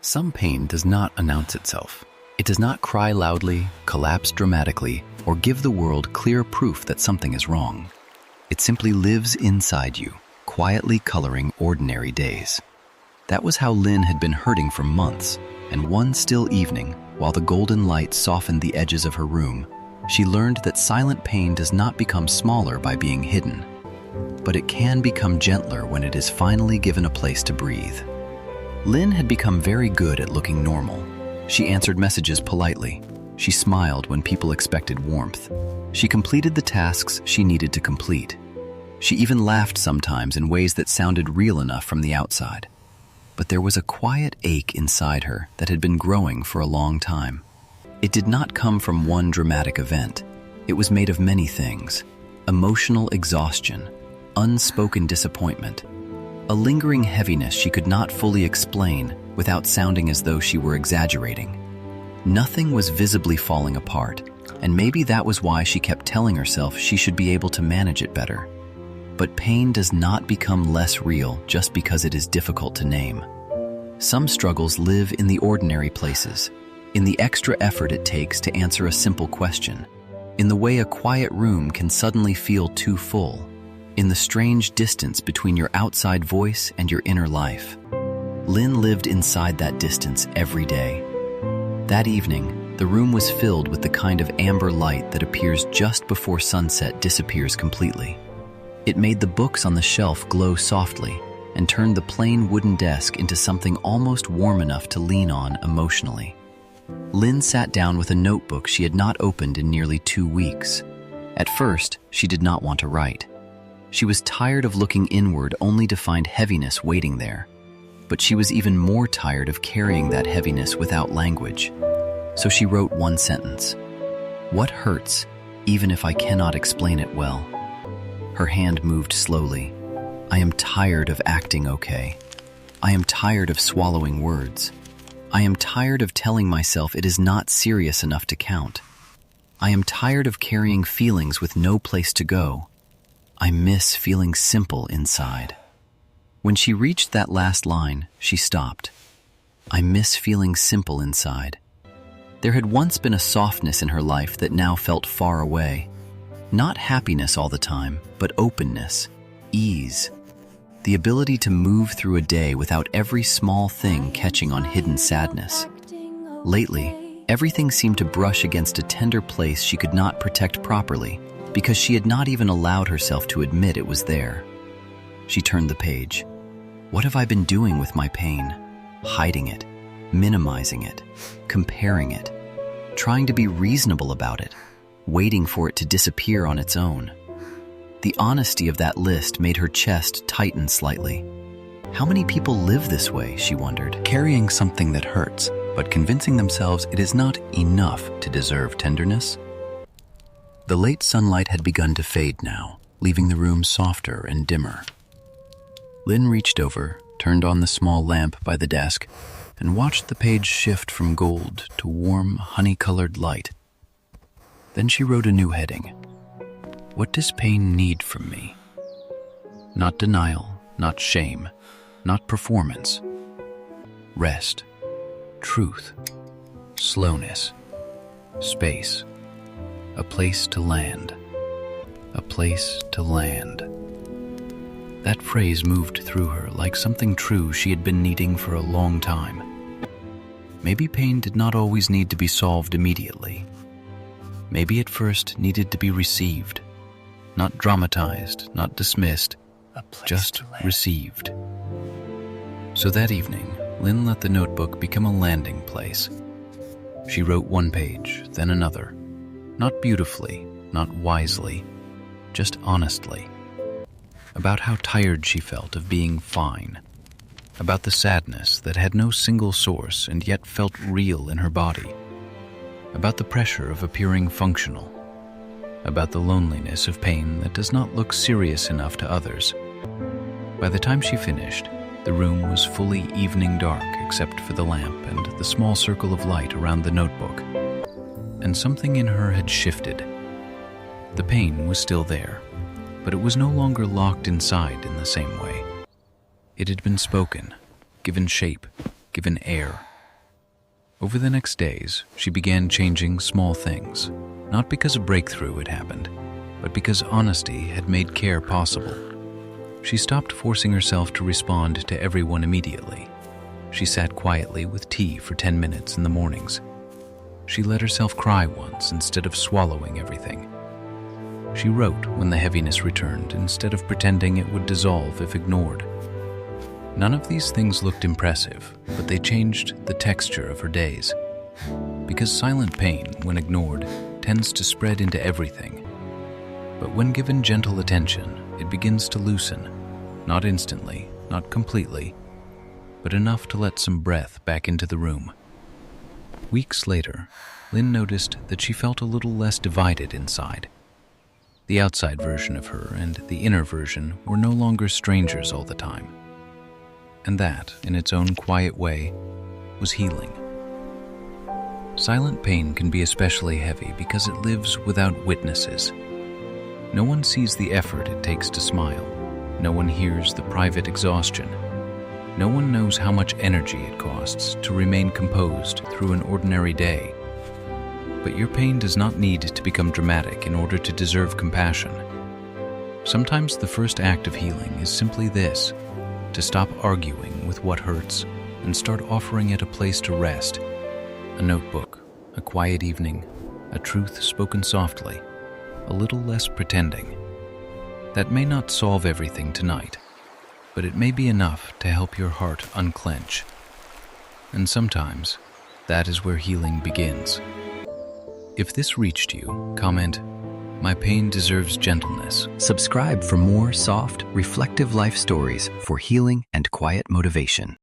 Some pain does not announce itself. It does not cry loudly, collapse dramatically, or give the world clear proof that something is wrong. It simply lives inside you, quietly coloring ordinary days. That was how Lynn had been hurting for months, and one still evening, while the golden light softened the edges of her room, she learned that silent pain does not become smaller by being hidden, but it can become gentler when it is finally given a place to breathe. Lynn had become very good at looking normal. She answered messages politely. She smiled when people expected warmth. She completed the tasks she needed to complete. She even laughed sometimes in ways that sounded real enough from the outside. But there was a quiet ache inside her that had been growing for a long time. It did not come from one dramatic event. It was made of many things: emotional exhaustion, unspoken disappointment, a lingering heaviness she could not fully explain without sounding as though she were exaggerating. Nothing was visibly falling apart, and maybe that was why she kept telling herself she should be able to manage it better. But pain does not become less real just because it is difficult to name. Some struggles live in the ordinary places, in the extra effort it takes to answer a simple question, in the way a quiet room can suddenly feel too full, in the strange distance between your outside voice and your inner life. Lynn lived inside that distance every day. That evening, the room was filled with the kind of amber light that appears just before sunset disappears completely. It made the books on the shelf glow softly and turned the plain wooden desk into something almost warm enough to lean on emotionally. Lynn sat down with a notebook she had not opened in nearly 2 weeks. At first, she did not want to write. She was tired of looking inward only to find heaviness waiting there. But she was even more tired of carrying that heaviness without language. So she wrote one sentence: "What hurts, even if I cannot explain it well?" Her hand moved slowly. "I am tired of acting okay. I am tired of swallowing words. I am tired of telling myself it is not serious enough to count. I am tired of carrying feelings with no place to go. I miss feeling simple inside." When she reached that last line, she stopped. "I miss feeling simple inside." There had once been a softness in her life that now felt far away. Not happiness all the time, but openness, ease, the ability to move through a day without every small thing catching on hidden sadness. Lately, everything seemed to brush against a tender place she could not protect properly because she had not even allowed herself to admit it was there. She turned the page. What have I been doing with my pain? Hiding it, minimizing it, comparing it, trying to be reasonable about it, waiting for it to disappear on its own. The honesty of that list made her chest tighten slightly. How many people live this way, she wondered, carrying something that hurts, but convincing themselves it is not enough to deserve tenderness? The late sunlight had begun to fade now, leaving the room softer and dimmer. Lynn reached over, turned on the small lamp by the desk, and watched the page shift from gold to warm, honey-colored light. Then she wrote a new heading. What does pain need from me? Not denial, not shame, not performance. Rest, truth, slowness, space, a place to land, a place to land. That phrase moved through her like something true she had been needing for a long time. Maybe pain did not always need to be solved immediately. Maybe it first needed to be received, not dramatized, not dismissed, just received. So that evening, Lynn let the notebook become a landing place. She wrote one page, then another, not beautifully, not wisely, just honestly. About how tired she felt of being fine, about the sadness that had no single source and yet felt real in her body, about the pressure of appearing functional, about the loneliness of pain that does not look serious enough to others. By the time she finished, the room was fully evening dark except for the lamp and the small circle of light around the notebook. And something in her had shifted. The pain was still there, but it was no longer locked inside in the same way. It had been spoken, given shape, given air. Over the next days, she began changing small things, not because a breakthrough had happened, but because honesty had made care possible. She stopped forcing herself to respond to everyone immediately. She sat quietly with tea for 10 minutes in the mornings. She let herself cry once instead of swallowing everything. She wrote when the heaviness returned instead of pretending it would dissolve if ignored. None of these things looked impressive, but they changed the texture of her days. Because silent pain, when ignored, tends to spread into everything. But when given gentle attention, it begins to loosen, not instantly, not completely, but enough to let some breath back into the room. Weeks later, Lynn noticed that she felt a little less divided inside. The outside version of her and the inner version were no longer strangers all the time. And that, in its own quiet way, was healing. Silent pain can be especially heavy because it lives without witnesses. No one sees the effort it takes to smile. No one hears the private exhaustion. No one knows how much energy it costs to remain composed through an ordinary day. But your pain does not need to become dramatic in order to deserve compassion. Sometimes the first act of healing is simply this: to stop arguing with what hurts and start offering it a place to rest. A notebook, a quiet evening, a truth spoken softly, a little less pretending. That may not solve everything tonight, but it may be enough to help your heart unclench. And sometimes, that is where healing begins. If this reached you, comment, "My pain deserves gentleness." Subscribe for more soft, reflective life stories for healing and quiet motivation.